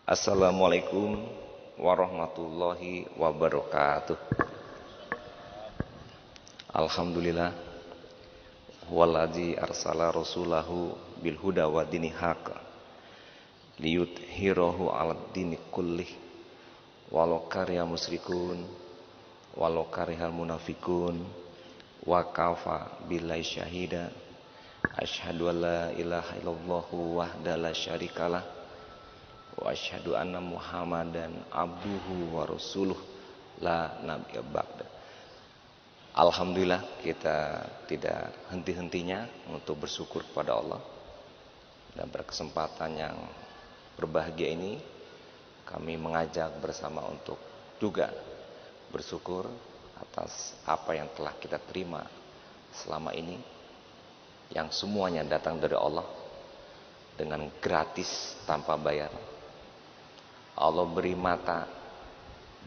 Assalamualaikum warahmatullahi wabarakatuh. Alhamdulillah huwallazi arsala rasulahu bil huda wa dinil haq liyudhhirahu 'alad dini kullih walau karihal musyrikun walau karihal munafikun wa kafa billahi syahida. Asyhadu an la ilaha illallah wahdahu la syarikalah wa asyhadu anna Muhammadan abduhu wa rasuluh la nabiyya ba'da. Alhamdulillah, kita tidak henti-hentinya untuk bersyukur kepada Allah. Dan berkesempatan yang berbahagia ini kami mengajak bersama untuk juga bersyukur atas apa yang telah kita terima selama ini, yang semuanya datang dari Allah dengan gratis tanpa bayar. Allah beri mata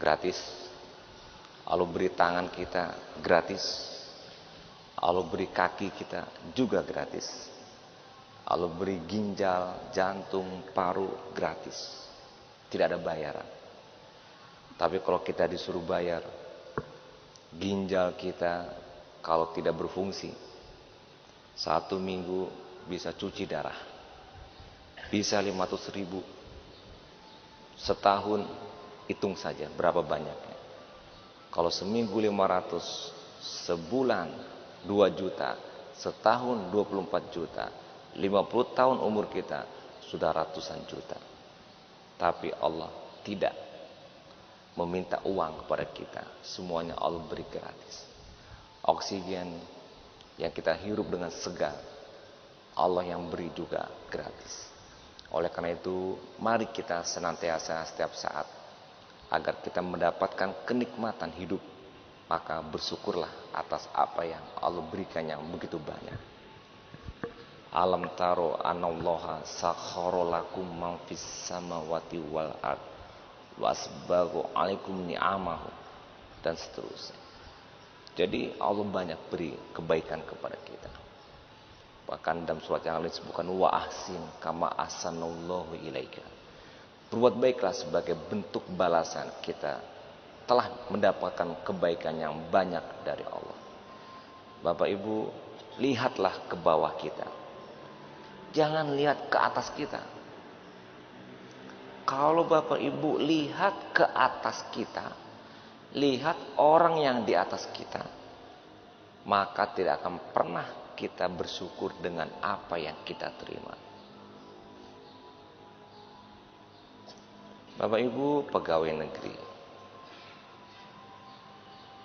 gratis, Allah beri tangan kita gratis, Allah beri kaki kita juga gratis, Allah beri ginjal, jantung, paru gratis, tidak ada bayaran. Tapi kalau kita disuruh bayar, ginjal kita kalau tidak berfungsi, 1 minggu bisa cuci darah, bisa 500.000. Setahun hitung saja berapa banyaknya. Kalau seminggu 500, sebulan 2 juta, setahun 24 juta, 50 tahun umur kita sudah ratusan juta. Tapi Allah tidak meminta uang kepada kita, semuanya Allah beri gratis. Oksigen yang kita hirup dengan segar, Allah yang beri juga gratis. Oleh karena itu, mari kita senantiasa setiap saat agar kita mendapatkan kenikmatan hidup, maka bersyukurlah atas apa yang Allah berikan yang begitu banyak. Alam taro anallaha sakhkhara lakum ma fis samawati wal ard wasbagha 'alaikum ni'amahu, dan seterusnya. Jadi Allah banyak beri kebaikan kepada kita. Bahkan dalam surat yang lain disebutkan wa ahsin kama ahsanallahu ilaika. Berbuat baiklah sebagai bentuk balasan kita telah mendapatkan kebaikan yang banyak dari Allah. Bapak Ibu, lihatlah ke bawah kita. Jangan lihat ke atas kita. Kalau Bapak Ibu lihat ke atas kita, lihat orang yang di atas kita, maka tidak akan pernah kita bersyukur dengan apa yang kita terima. Bapak Ibu pegawai negeri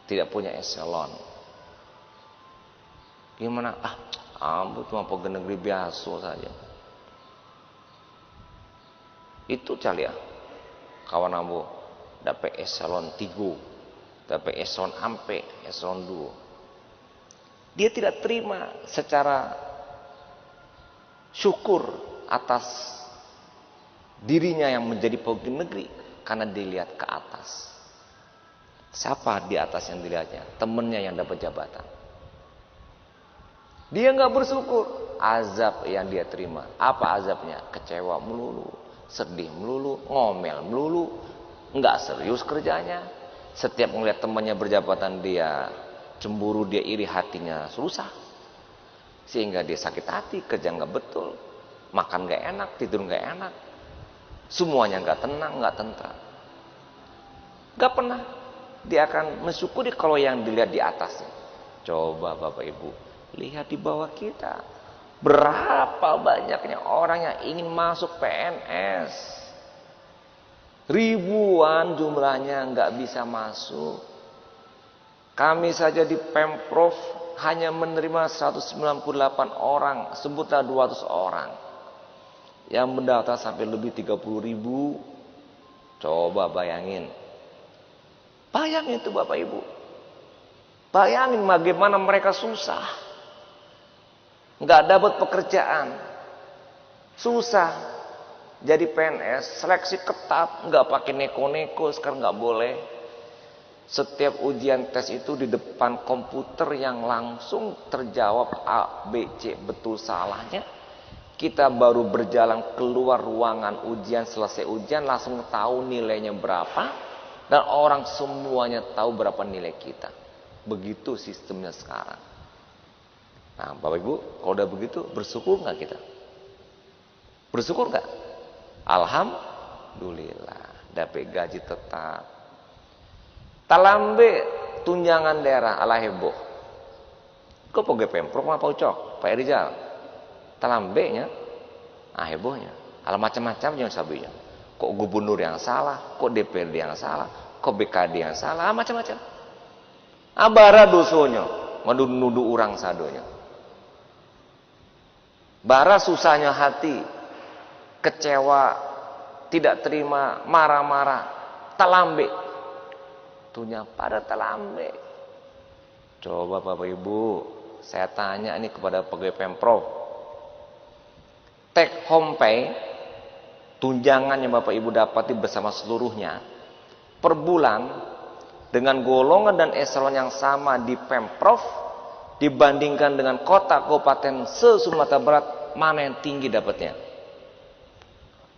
tidak punya eselon. Gimana? Ambo cuma pegawai negeri biasa saja. Itu calia kawan ambo dapat eselon 3, dapat eselon ampe, eselon 2. Dia tidak terima secara syukur atas dirinya yang menjadi pegawai negeri, karena dilihat ke atas. Siapa di atas yang dilihatnya? Temennya yang dapat jabatan. Dia nggak bersyukur. Azab yang dia terima, apa azabnya? Kecewa melulu, sedih melulu, ngomel melulu, nggak serius kerjanya. Setiap melihat temannya berjabatan, dia cemburu, dia iri, hatinya susah, sehingga dia sakit hati, kerja nggak betul, makan nggak enak, tidur nggak enak, semuanya nggak tenang, nggak tentram. Nggak pernah dia akan mensyukuri kalau yang dilihat di atasnya. Coba Bapak Ibu lihat di bawah kita, berapa banyaknya orang yang ingin masuk PNS, ribuan jumlahnya nggak bisa masuk. Kami saja di Pemprov hanya menerima 198 orang, sebutlah 200 orang. Yang mendaftar sampai lebih 30.000. Coba bayangin. Bayangin itu Bapak Ibu. Bayangin bagaimana mereka susah. Nggak dapat pekerjaan. Susah. Jadi PNS, seleksi ketat, nggak pakai neko-neko, sekarang nggak boleh. Setiap ujian tes itu di depan komputer yang langsung terjawab A, B, C, betul salahnya. Kita baru berjalan keluar ruangan ujian, selesai ujian langsung tahu nilainya berapa, dan orang semuanya tahu berapa nilai kita. Begitu sistemnya sekarang. Nah, Bapak Ibu, kalau udah begitu, bersyukur nggak kita? Bersyukur nggak? Alhamdulillah, dapat gaji tetap. Talambe tunjangan daerah ala heboh. Kok pegawai Pemprov apa Ucok? Pak Rizal. Talambenya, hebohnya. Ala macam-macam yang sabinya. Kok gubernur yang salah, kok DPRD yang salah, kok BKD yang salah, macam-macam. Bara dosonya, menuduh orang sadonya. Bara susahnya hati, kecewa, tidak terima, marah-marah, talambe. Tunya pada talambe. Coba Bapak Ibu, saya tanya ini kepada pegawai Pemprov. Take home pay, tunjangan yang Bapak Ibu dapati bersama seluruhnya per bulan dengan golongan dan eselon yang sama di Pemprov dibandingkan dengan kota kabupaten se-Sumatera Barat, mana yang tinggi dapatnya?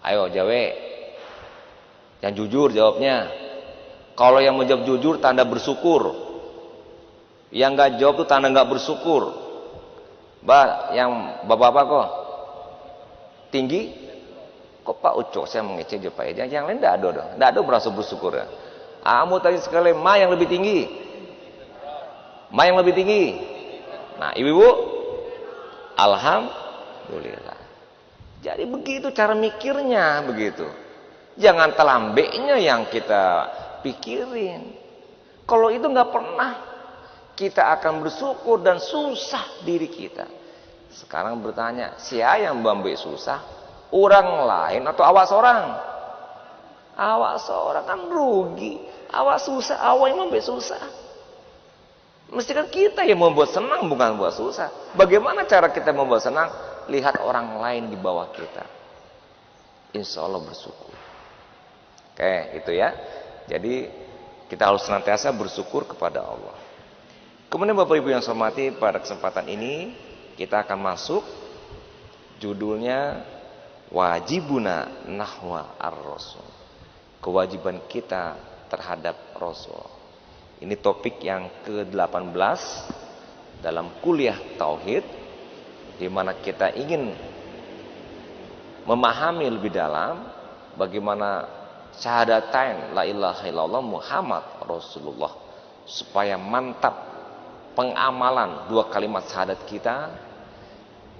Ayo jawab. Yang jujur jawabnya. Kalau yang menjawab jujur tanda bersyukur. Yang nggak jawab tuh tanda nggak bersyukur. Yang bapak-bapak kok tinggi? Kok Pak Ucok saya mengecek aja Pak Edi. Yang lain enggak ada dong. Enggak ada berasa bersyukur ya. Kamu tadi sekali ma yang lebih tinggi. Ma yang lebih tinggi. Nah, Ibu-ibu, alhamdulillah. Jadi begitu cara mikirnya begitu. Jangan telambeknya yang kita pikirin. Kalau itu nggak pernah kita akan bersyukur dan susah diri kita. Sekarang bertanya, siapa yang membuat susah? Orang lain atau awas orang? Awas orang kan rugi. Awas susah, awas yang membuat susah. Mesti kan kita yang membuat senang, bukan buat susah. Bagaimana cara kita membuat senang? Lihat orang lain di bawah kita. Insya Allah bersyukur. Oke, itu ya. Jadi kita harus senantiasa bersyukur kepada Allah. Kemudian Bapak Ibu yang saya hormati, pada kesempatan ini kita akan masuk judulnya wajibuna nahwa ar-rasul. Kewajiban kita terhadap Rasul. Ini topik yang ke-18 dalam kuliah tauhid, di mana kita ingin memahami lebih dalam bagaimana syahadatain la ilaha illallah Muhammad Rasulullah, supaya mantap pengamalan dua kalimat syahadat kita.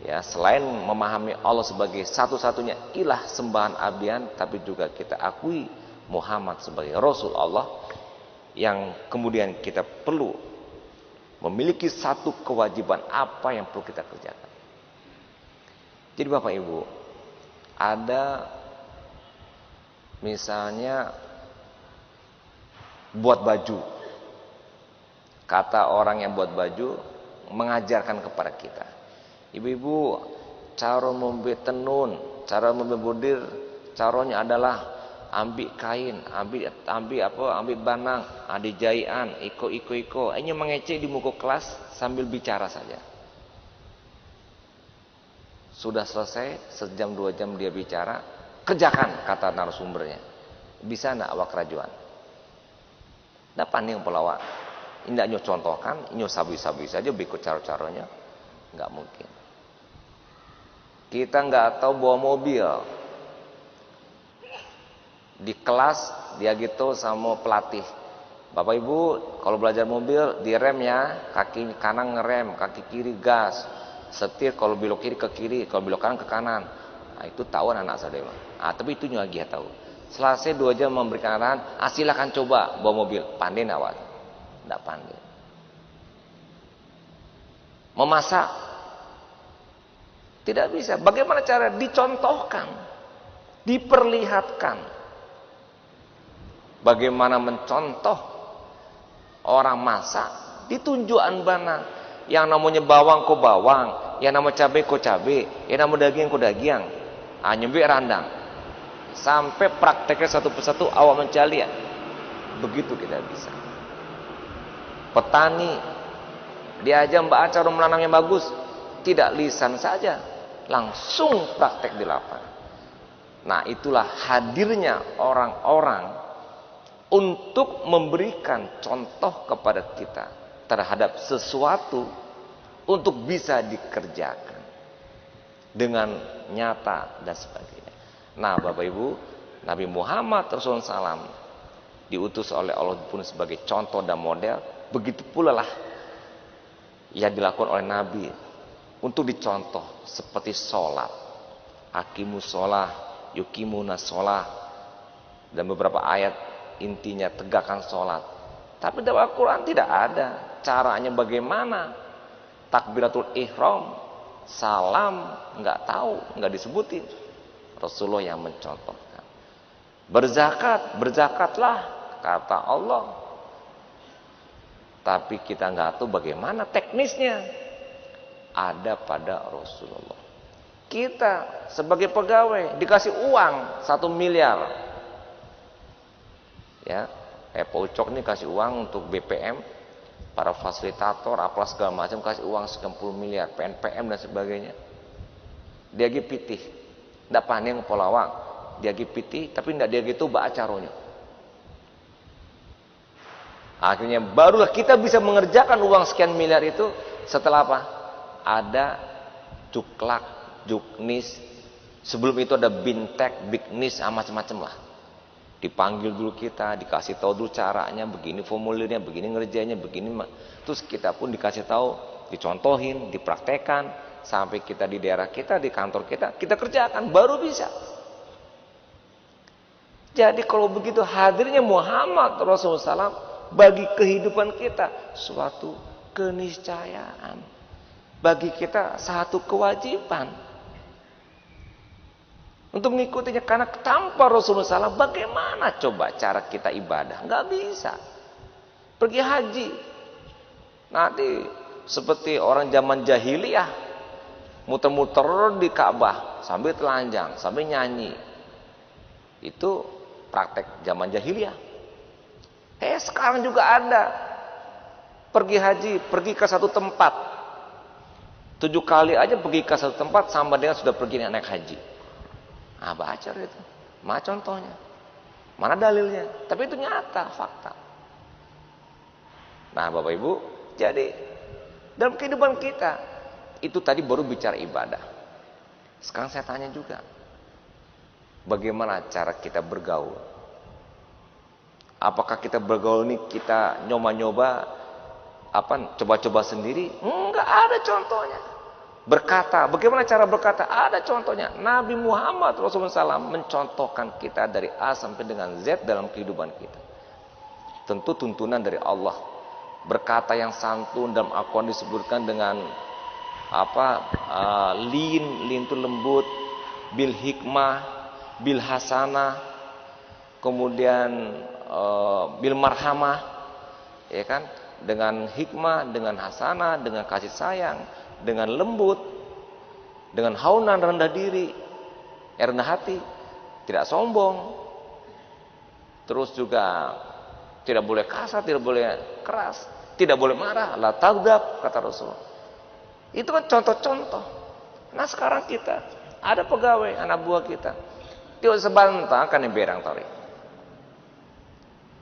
Ya, selain memahami Allah sebagai satu-satunya ilah sembahan abdian, tapi juga kita akui Muhammad sebagai Rasul Allah, yang kemudian kita perlu memiliki satu kewajiban apa yang perlu kita kerjakan. Jadi Bapak Ibu, ada misalnya buat baju. Kata orang yang buat baju mengajarkan kepada kita, ibu-ibu, cara membuat tenun, cara membuat budir, caranya adalah ambil kain, ambil benang, dijaian, iko. Hanya mengecek di muka kelas sambil bicara saja. Sudah selesai, sejam 2 jam dia bicara, kerjakan, kata narasumbernya. Bisa enggak awak kerajuan? Nggak panding pelawak. Tidak nyo contohkan, nyo sabi-sabi saja berikut cara-caranya. Nggak mungkin. Kita nggak tahu bawa mobil. Di kelas dia gitu sama pelatih. Bapak Ibu, kalau belajar mobil direm ya, kaki kanan ngerem, kaki kiri gas. Setir kalau belok kiri ke kiri, kalau belok kanan ke kanan. Nah, itu tahu anak saya. Tapi itu lagi ya tahu. Selesai 2 jam memberikan arahan, silakan coba bawa mobil. Pandai awak? Tidak pandai. Memasak tidak bisa. Bagaimana cara dicontohkan, diperlihatkan. Bagaimana mencontoh orang masak, ditunjukkan bana. Yang namanya bawang ko bawang, yang namanya cabai ko cabai, yang namanya daging ko daging. Nyembik randang. Sampai prakteknya satu persatu awak mencari ya. Begitu kita bisa. Petani diajak mbak acar menanam yang bagus, tidak lisan saja, langsung praktek di lapangan. Nah, itulah hadirnya orang-orang untuk memberikan contoh kepada kita terhadap sesuatu untuk bisa dikerjakan dengan nyata dan sebagainya. Nah, Bapak Ibu, Nabi Muhammad Rasulullah SAW diutus oleh Allah pun sebagai contoh dan model. Begitu pula lah yang dilakukan oleh Nabi untuk dicontoh, seperti sholat, aqimus sholah, yuqimunas sholah, dan beberapa ayat intinya tegakkan sholat. Tapi dalam Al-Quran tidak ada caranya bagaimana, takbiratul ihram, salam, nggak tahu, nggak disebutin. Rasulullah yang mencontohkan. Berzakat, berzakatlah, kata Allah. Tapi kita nggak tahu bagaimana teknisnya. Ada pada Rasulullah. Kita sebagai pegawai dikasih uang 1 miliar. Ya, Pak Ucok ini kasih uang untuk BPM, para fasilitator, apalah segala macam, kasih uang 90 miliar, PNPM dan sebagainya. Dia lagi pitih, ndak pandai ngepolawang, dia lagi pitih, tapi ndak dia gitu baacaronya. Akhirnya barulah kita bisa mengerjakan uang sekian miliar itu setelah apa? Ada cuklak, juknis, sebelum itu ada bintek, bignis, macam-macam lah. Dipanggil dulu kita, dikasih tahu dulu caranya, begini formulirnya, begini ngerjainnya, begini. Terus kita pun dikasih tahu, dicontohin, dipraktekan, sampai kita di daerah kita, di kantor kita, kita kerjakan, baru bisa. Jadi kalau begitu hadirnya Muhammad Rasulullah SAW bagi kehidupan kita suatu keniscayaan. Bagi kita satu kewajiban untuk mengikutinya, karena tanpa Rasulullah SAW bagaimana coba cara kita ibadah? Nggak bisa. Pergi haji, nanti seperti orang zaman jahiliyah, muter-muter di Ka'bah sambil telanjang, sambil nyanyi. Itu praktek zaman jahiliyah. Sekarang juga ada. Pergi haji, pergi ke satu tempat. 7 kali aja pergi ke satu tempat sama dengan sudah pergi naik haji. Nah, baca itu. Mana contohnya? Mana dalilnya? Tapi itu nyata, fakta. Nah, Bapak Ibu, jadi dalam kehidupan kita, itu tadi baru bicara ibadah. Sekarang saya tanya juga, bagaimana cara kita bergaul? Apakah kita bergaul ini kita nyoba-nyoba, coba-coba sendiri? Enggak ada contohnya. Berkata, bagaimana cara berkata? Ada contohnya. Nabi Muhammad Rasulullah SAW mencontohkan kita dari A sampai dengan Z dalam kehidupan kita. Tentu tuntunan dari Allah. Berkata yang santun dalam Al-Quran disebutkan dengan lin itu lembut, bil hikmah, bil hasanah, kemudian bil marhamah, ya kan? Dengan hikmah, dengan hasanah, dengan kasih sayang, dengan lembut, dengan haunan, rendah diri, rendah hati, tidak sombong. Terus juga tidak boleh kasar, tidak boleh keras, tidak boleh marah, la taghdab, kata Rasulullah. Itu kan contoh-contoh. Nah, sekarang kita ada pegawai anak buah kita, tiok sebantah kan yang berang tori.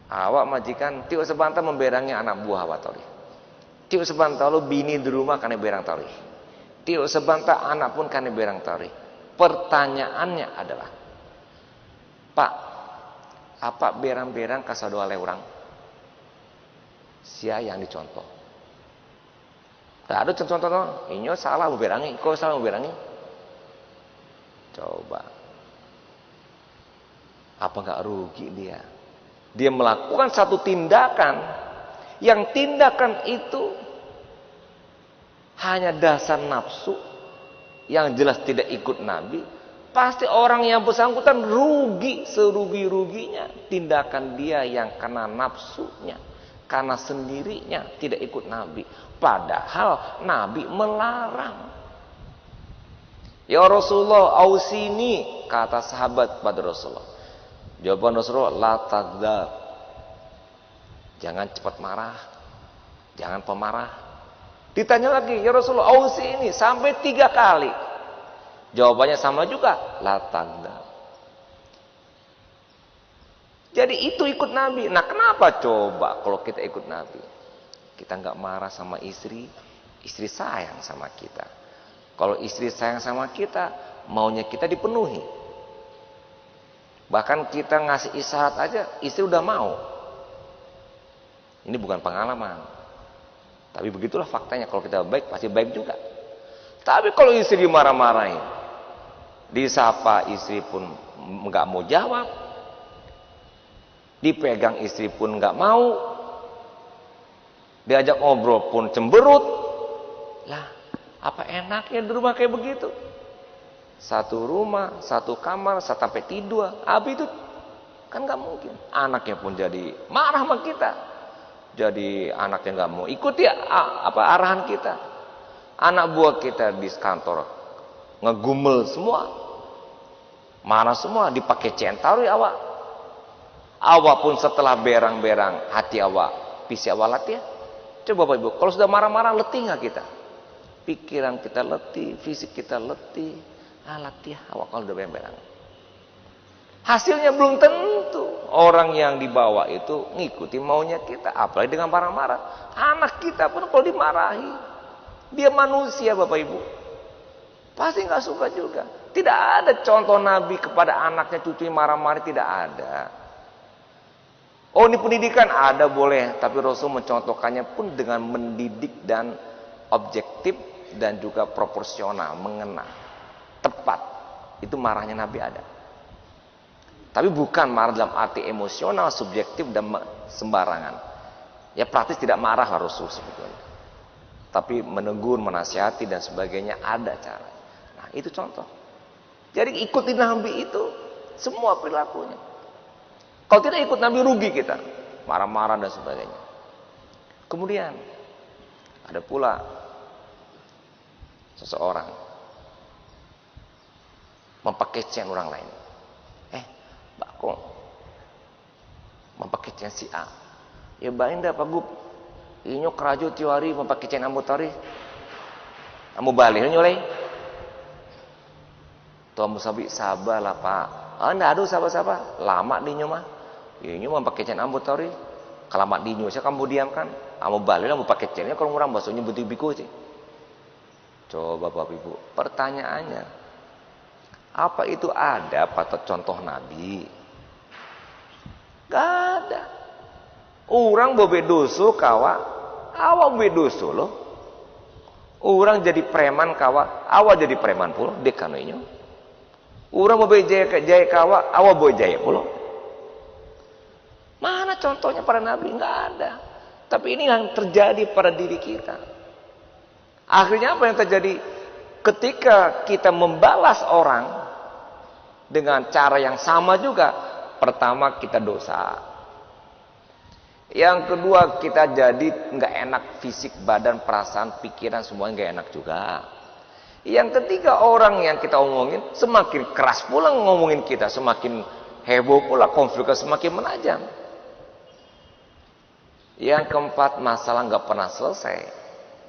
Awak majikan tiok sebantah memberangi anak buah awak tori. Tiok sebantah lo bini di rumah kan yang berang tori. Tiok sebantah anak pun kan yang berang tori. Pertanyaannya adalah, Pak, apa berang-berang kasadua orang? Sia yang dicontoh. Tak ada contoh-contoh, inyo salah memberangi, kau salah memberangi. Coba, apa nggak rugi dia? Dia melakukan satu tindakan, yang tindakan itu hanya dasar nafsu, yang jelas tidak ikut Nabi. Pasti orang yang bersangkutan rugi serugi-ruginya. Tindakan dia yang karena nafsunya, karena sendirinya tidak ikut Nabi. Padahal Nabi melarang. Ya Rasulullah, ausini, kata sahabat pada Rasulullah. Jawaban Rasulullah, la taghdab. Jangan cepat marah, jangan pemarah. Ditanya lagi, ya Rasulullah, ausini, sampai 3 kali. Jawabannya sama juga, la taghdab. Jadi itu ikut Nabi. Nah kenapa coba kalau kita ikut Nabi? Kita nggak marah sama istri, istri sayang sama kita. Kalau istri sayang sama kita, maunya kita dipenuhi. Bahkan kita ngasih isyarat aja, istri udah mau. Ini bukan pengalaman. Tapi begitulah faktanya, kalau kita baik, pasti baik juga. Tapi kalau istri dimarah-marahin, disapa istri pun nggak mau jawab, dipegang istri pun nggak mau, diajak ngobrol pun cemberut. Lah, apa enaknya di rumah kayak begitu? Satu rumah, satu kamar, satu sampai tidur. Habis itu kan nggak mungkin. Anaknya pun jadi marah sama kita. Jadi anaknya nggak mau ikut ya arahan kita. Anak buah kita di kantor ngegumel semua, marah semua, dipakai centari awak. Awak pun setelah berang-berang hati awak, pisi awak latih. Coba Bapak Ibu, kalau sudah marah-marah letih nggak kita? Pikiran kita letih, fisik kita letih. Latih awak kalau udah berang-berang. Hasilnya belum tentu orang yang dibawa itu ngikuti maunya kita, apalagi dengan marah-marah. Anak kita pun kalau dimarahi, dia manusia Bapak Ibu, pasti nggak suka juga. Tidak ada contoh Nabi kepada anaknya cucunya marah-marah, tidak ada. Oh ini pendidikan ada boleh, tapi Rasul mencontohkannya pun dengan mendidik dan objektif dan juga proporsional, mengena, tepat. Itu marahnya Nabi ada. Tapi bukan marah dalam arti emosional, subjektif dan sembarangan. Ya praktis tidak marah harus sebetulnya. Tapi menegur, menasihati dan sebagainya ada cara. Nah itu contoh. Jadi ikuti Nabi itu semua perilakunya. Kalau tidak ikut Nabi rugi kita, marah-marah dan sebagainya. Kemudian ada pula seseorang mempakaikan orang lain. Bako mempakaikan si A. Ya bainda pagup. Inyo keraju tiwari mempakaikan ambo tari. Ambo balik nyoleh. Tu ambo sabi sabar lah Pak. Anda aduh sabar-sabar. Lama dinyo mah. Inyo mempakaikan ambo tari. Kalamat dinyo saya kamu diam kan. Ambo balik lah mempakaikannya kalau ngurang bahasanya butik biku sih. Coba Bapak Ibu, pertanyaannya, apa itu ada pada contoh Nabi? Gak ada. Orang bobe dosu kawa, awak bobe dosu loh. Orang jadi preman kawa, awak jadi preman pula dekanoinyo. Orang bobe jaya kawa, awak bobe jaya pula. Mana contohnya para Nabi? Gak ada. Tapi ini yang terjadi pada diri kita. Akhirnya apa yang terjadi? Ketika kita membalas orang dengan cara yang sama juga, pertama kita dosa. Yang kedua kita jadi nggak enak fisik, badan, perasaan, pikiran semuanya nggak enak juga. Yang ketiga orang yang kita omongin semakin keras pula ngomongin kita, semakin heboh pula konfliknya semakin menajam. Yang keempat masalah nggak pernah selesai.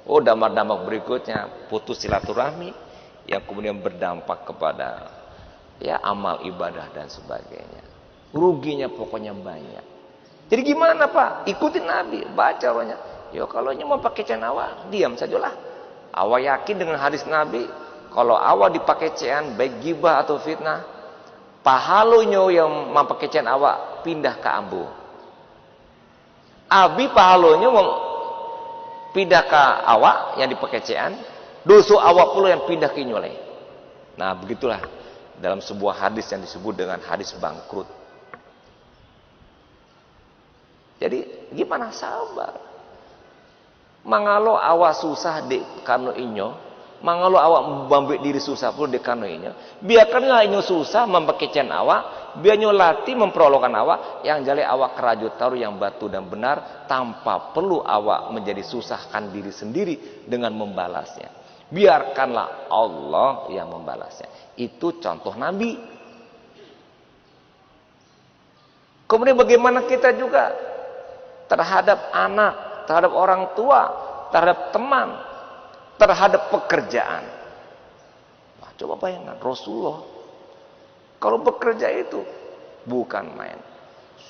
Oh dampak-dampak berikutnya putus silaturahmi yang kemudian berdampak kepada ya amal ibadah dan sebagainya. Ruginya pokoknya banyak. Jadi gimana Pak? Ikutin Nabi, baca banyak. Yo kalau mau pakai cenawa, diam sajalah. Awak yakin dengan hadis Nabi, kalau awak dipakai cean baik gibah atau fitnah, pahalonyo yang memakai cean awak pindah ke ambu. Abi pahalonyo pindah ke awak yang dipakai cean, dosa awak pula yang pindah ke nyoleh. Nah begitulah dalam sebuah hadis yang disebut dengan hadis bangkrut. Jadi gimana sabar? Mangalo awak susah dek kano inyo, mangalo awak membambik diri susah pun dek kano inyo. Biarkanlah inyo susah mempakaikan awak, biar inyo latih memperolokkan awak, yang jale awak kerajut taruh yang batu dan benar, tanpa perlu awak menjadi susahkan diri sendiri dengan membalasnya. Biarkanlah Allah yang membalasnya. Itu contoh Nabi. Kemudian bagaimana kita juga terhadap anak, terhadap orang tua, terhadap teman, terhadap pekerjaan. Nah, Coba bayangkan, Rasulullah kalau bekerja itu bukan main,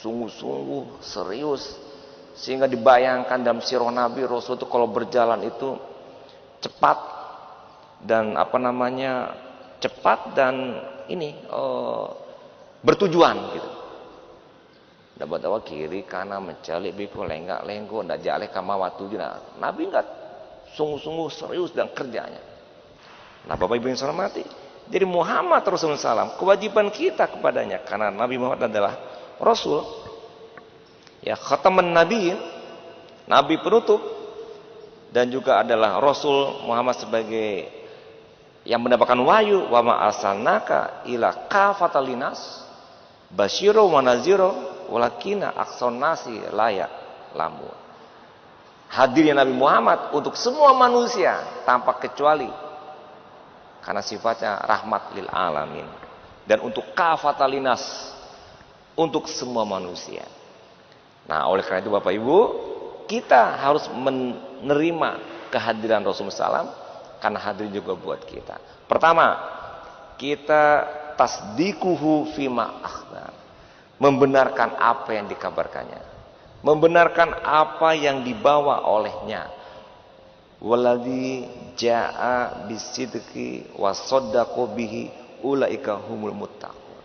sungguh-sungguh serius, sehingga dibayangkan dalam sirah Nabi Rasul itu kalau berjalan itu cepat dan cepat dan bertujuan gitu. Dapat kiri kanan mencalik biko lenggak lenggo ndak jale kama watu juna. Nabi enggak, sungguh-sungguh serius dan kerjanya. Nah, Bapak Ibu yang saya hormati, jadi Muhammad Rasulullah SAW, kewajiban kita kepadanya karena Nabi Muhammad adalah Rasul, ya khataman Nabiin, Nabi penutup, dan juga adalah Rasul Muhammad sebagai yang mendapatkan wahyu. Wa ma arsalnaka ila kafatal linas basyiro wa naziro walakina akson nasi layak lamun. Hadirnya Nabi Muhammad untuk semua manusia tanpa kecuali, karena sifatnya rahmat lil alamin, dan untuk kafatal linas, untuk semua manusia. Nah, oleh karena itu Bapak Ibu, kita harus menerima kehadiran Rasulullah SAW, karena hadir juga buat kita. Pertama, kita tasdikuhu fima akhbar, membenarkan apa yang dikabarkannya, membenarkan apa yang dibawa olehnya. Waladzi jaa bisidqi wasaddaqu bihi ulaika humul muttaqun.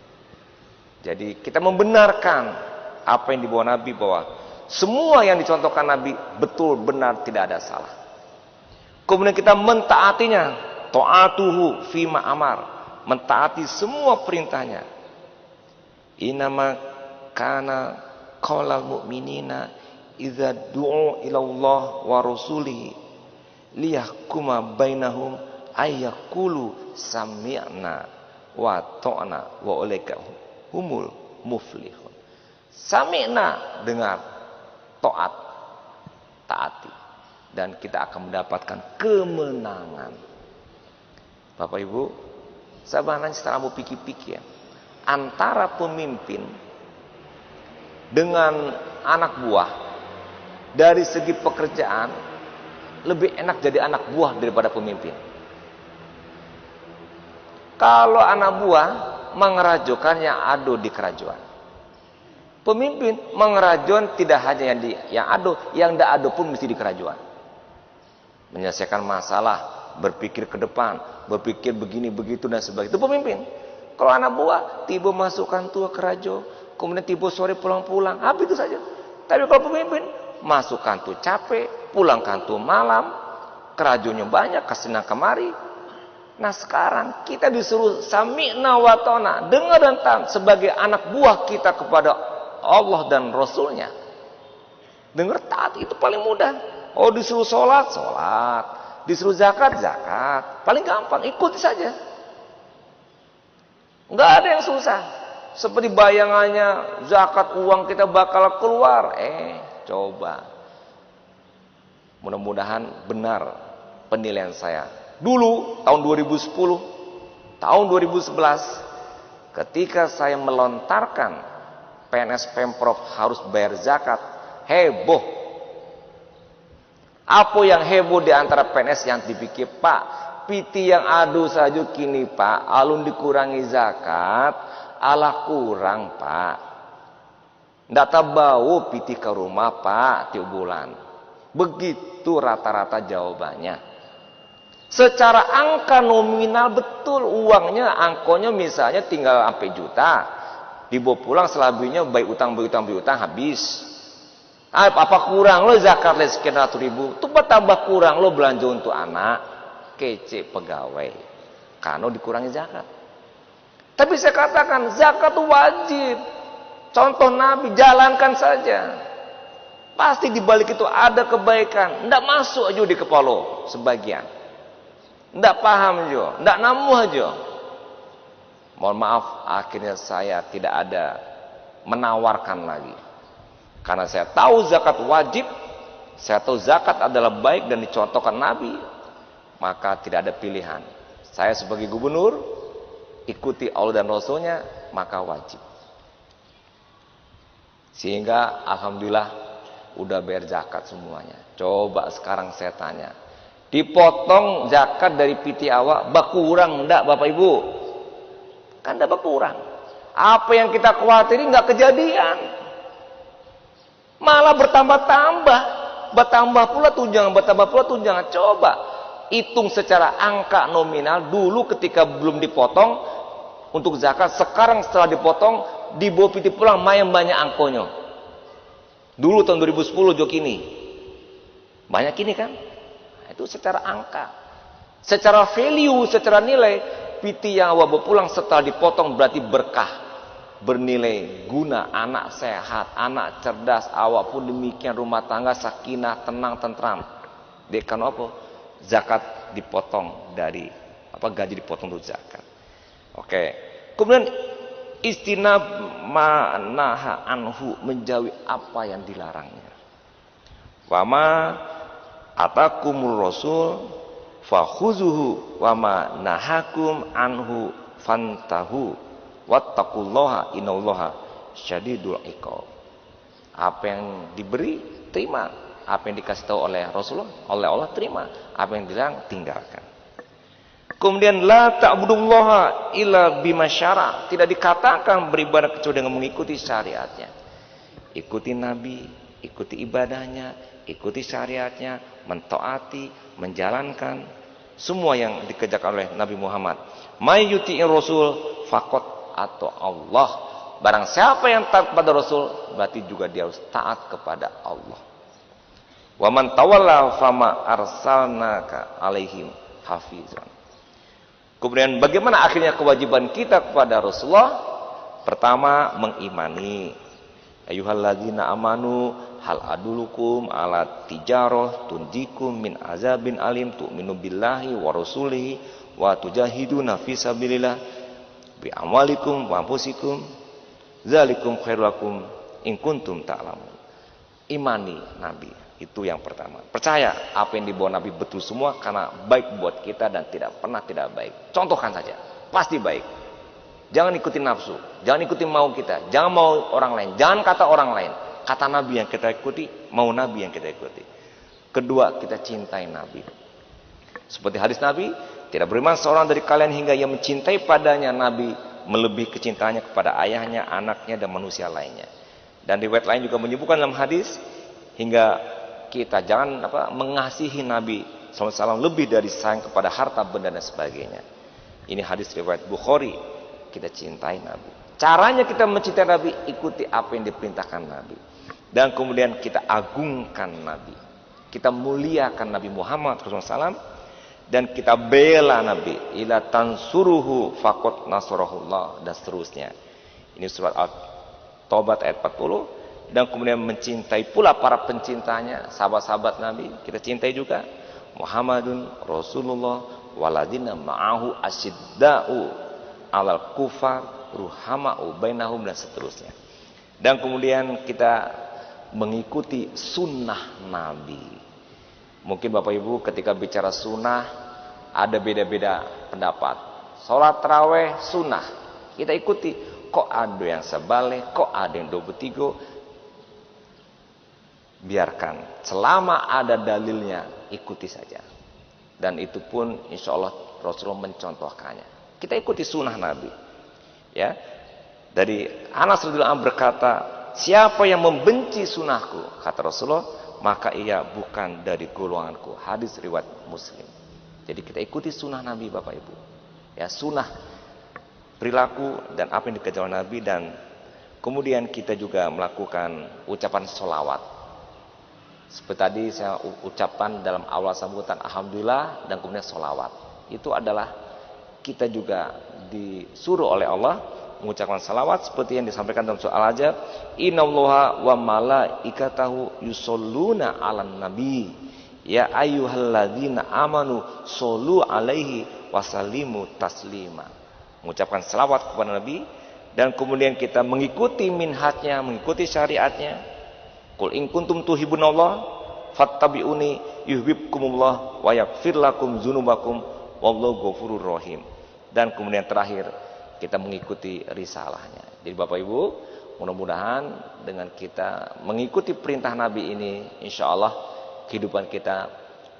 Jadi kita membenarkan apa yang dibawa Nabi, bahwa semua yang dicontohkan Nabi betul benar, tidak ada salah. Kemudian kita mentaatinya, ta'atuhu fima amar, mentaati semua perintahnya. Inama kana qaulal mu'minina idza du'u ila Allah wa rasulihi liyahkuma bainahum ayyaqulu sami'na wa ta'na wa ulaika humul muflihun. Sami'na, dengar, taat, taati, dan kita akan mendapatkan kemenangan. Bapak Ibu, sebenarnya setelah mau pikir-pikir, antara pemimpin dengan anak buah, dari segi pekerjaan lebih enak jadi anak buah daripada pemimpin. Kalau anak buah mengerajokan yang ado di kerajaan, pemimpin mengerajokan tidak hanya yang ado, yang tidak ado pun mesti di kerajaan. Menyelesaikan masalah, berpikir ke depan, berpikir begini begitu dan sebagainya, itu pemimpin. Kalau anak buah, tiba masukkan tua kerajo, kemudian tiba sore pulang-pulang, habis itu saja. Tapi kalau pemimpin, masukkan tuh capek, pulangkan tuh malam, kerajonya banyak, kesana kemari. Nah sekarang kita disuruh sami'na wa ta'na, dengar dan taat sebagai anak buah kita kepada Allah dan Rasulnya. Dengar taat itu paling mudah. Oh, disuruh sholat, sholat, disuruh zakat, zakat, paling gampang, ikuti saja. Nggak ada yang susah. Seperti bayangannya zakat uang kita bakal keluar. Coba. Mudah-mudahan benar penilaian saya. Dulu tahun 2010, tahun 2011, ketika saya melontarkan PNS Pemprov harus bayar zakat, heboh. Apa yang heboh di antara PNS yang dipikir, Pak, piti yang adu saja kini Pak, alun dikurangi zakat, alah kurang Pak. Ndak tahu piti ke rumah Pak tiap bulan. Begitu rata-rata jawabannya. Secara angka nominal betul uangnya, angkonya misalnya tinggal sampai juta. Dibawa pulang selebihnya baik utang habis. Apa kurang lo zakat sekian ratus ribu, itu tambah kurang lo belanja untuk anak, kece pegawai, karena dikurangi zakat. Tapi saya katakan zakat itu wajib. Contoh Nabi, jalankan saja. Pasti di balik itu ada kebaikan. Ndak masuk aja di kepala sebagian. Ndak paham aja, ndak namuh aja. Mohon maaf, akhirnya saya tidak ada menawarkan lagi. Karena saya tahu zakat wajib, saya tahu zakat adalah baik dan dicontohkan Nabi, maka tidak ada pilihan. Saya sebagai gubernur, ikuti Allah dan Rasulnya, maka wajib. Sehingga Alhamdulillah udah bayar zakat semuanya. Coba sekarang saya tanya, Dipotong zakat dari piti awak, berkurang ndak Bapak Ibu? Kan ndak berkurang. Apa yang kita khawatiri nggak kejadian. Malah bertambah-tambah. Bertambah pula tunjangan, bertambah pula tunjangan. Coba hitung secara angka nominal dulu ketika belum dipotong untuk zakat, sekarang setelah dipotong dibawa piti pulang mayan banyak angkonya. Dulu tahun 2010 jok ini. Banyak ini kan? Itu secara angka. Secara value, secara nilai, piti yang awak bawa pulang setelah dipotong berarti berkah. Bernilai guna, anak sehat, anak cerdas, awak pun demikian, rumah tangga sakinah, tenang, tentram. Dekan apa? Zakat dipotong dari gaji dipotong untuk zakat. Oke. Kemudian istinab manaha anhu, menjauhi apa yang dilarangnya. Wama atakumur rasul fakhuzuhu wama nahakum anhu fantahu wattaqullaha innallaha syadidul iqab. Apa yang diberi terima, apa yang dikasih tahu oleh Rasulullah, oleh Allah terima, apa yang dilarang tinggalkan. Kemudian la ta'budullaha illa bima syara, tidak dikatakan beribadah kecuali dengan mengikuti syariatnya. Ikuti Nabi, ikuti ibadahnya, ikuti syariatnya, mentaati, menjalankan semua yang dikerjakan oleh Nabi Muhammad. May yuti'ir rasul faqat atau Allah. Barang siapa yang taat kepada Rasul, berarti juga dia harus taat kepada Allah. Wa man tawalla fama arsalnaka alaihim hafizan. Kemudian bagaimana akhirnya kewajiban kita kepada Rasulullah? Pertama, mengimani. Ayyuhalladzina amanu hal adulukum ala tijarah tunjikum min azabin alim tu'minu billahi wa rasulihi wa tujahiduna fi sabilillah bi amwalikum wa anfusikum zalikum khairul lakum in kuntum ta'lamun. Imani Nabi, itu yang pertama. Percaya apa yang dibawa Nabi betul semua, karena baik buat kita dan tidak pernah tidak baik. Contohkan saja, pasti baik. Jangan ikuti nafsu, jangan ikuti mau kita, jangan mau orang lain, jangan kata orang lain. Kata Nabi yang kita ikuti, mau Nabi yang kita ikuti. Kedua, kita cintai Nabi. Seperti hadis Nabi, tidak beriman seorang dari kalian hingga ia mencintai padanya Nabi melebihi kecintaannya kepada ayahnya, anaknya, dan manusia lainnya. Dan riwayat lain juga menyebutkan dalam hadis, hingga kita jangan mengasihi Nabi SAW lebih dari sayang kepada harta benda dan sebagainya. Ini hadis riwayat Bukhari. Kita cintai Nabi. Caranya kita mencintai Nabi, ikuti apa yang diperintahkan Nabi. Dan kemudian kita agungkan Nabi. Kita muliakan Nabi Muhammad SAW. Dan kita bela Nabi. Ila tansuruhu faqad nasrahullah, dan seterusnya. Ini surat At-Taubat ayat 40. Dan kemudian mencintai pula para pencintanya, sahabat-sahabat Nabi. Kita cintai juga. Muhammadun Rasulullah waladina ma'ahu asyidda'u alal kufar ruhama'u bainahum, dan seterusnya. Dan kemudian kita mengikuti sunnah Nabi. Mungkin Bapak Ibu ketika bicara sunnah ada beda-beda pendapat. Sholat tarawih sunnah, kita ikuti. Kok ada yang sebalik, kok ada yang 23. Biarkan, selama ada dalilnya ikuti saja. Dan itu pun insya Allah Rasulullah mencontohkannya. Kita ikuti sunnah Nabi. Ya, dari Anas radhiyallahu anhu berkata, siapa yang membenci sunnahku, kata Rasulullah, maka ia bukan dari golonganku. Hadis riwayat Muslim. Jadi kita ikuti sunnah Nabi Bapak Ibu. Ya, sunnah perilaku dan apa yang dikerjakan Nabi, dan kemudian kita juga melakukan ucapan sholawat. Seperti tadi saya ucapkan dalam awal sambutan, alhamdulillah, dan kemudian sholawat. Itu adalah kita juga disuruh oleh Allah mengucapkan salawat seperti yang disampaikan dalam surah Al-Ahzab, innallaha wa malaikatahu yusholluna 'alan nabi ya ayyuhalladzina amanu shollu 'alaihi wasallimu taslima. Mengucapkan salawat kepada Nabi, dan kemudian kita mengikuti minhajnya, mengikuti syariatnya. Qul in kuntum tuhibbunallah fattabi'uni yuhibbukumullah wa yaghfir lakum dzunubakum wallahu ghafurur rahim. Dan kemudian terakhir kita mengikuti risalahnya. Jadi Bapak Ibu, mudah-mudahan dengan kita mengikuti perintah Nabi ini, insya Allah kehidupan kita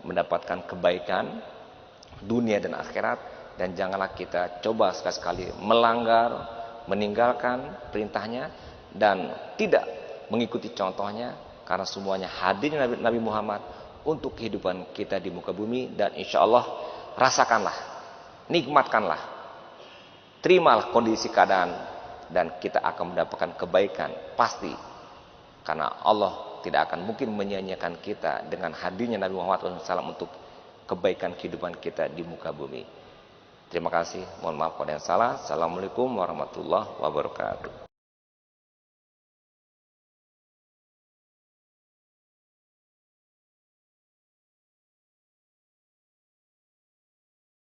mendapatkan kebaikan dunia dan akhirat, dan janganlah kita coba sekali-sekali melanggar, meninggalkan perintahnya dan tidak mengikuti contohnya, karena semuanya hadirnya Nabi Muhammad untuk kehidupan kita di muka bumi. Dan insya Allah rasakanlah, nikmatkanlah, terimalah kondisi keadaan, dan kita akan mendapatkan kebaikan pasti, karena Allah tidak akan mungkin menyia-nyiakan kita dengan hadirnya Nabi Muhammad SAW untuk kebaikan kehidupan kita di muka bumi. Terima kasih, mohon maaf kalau yang salah. Assalamualaikum warahmatullahi wabarakatuh.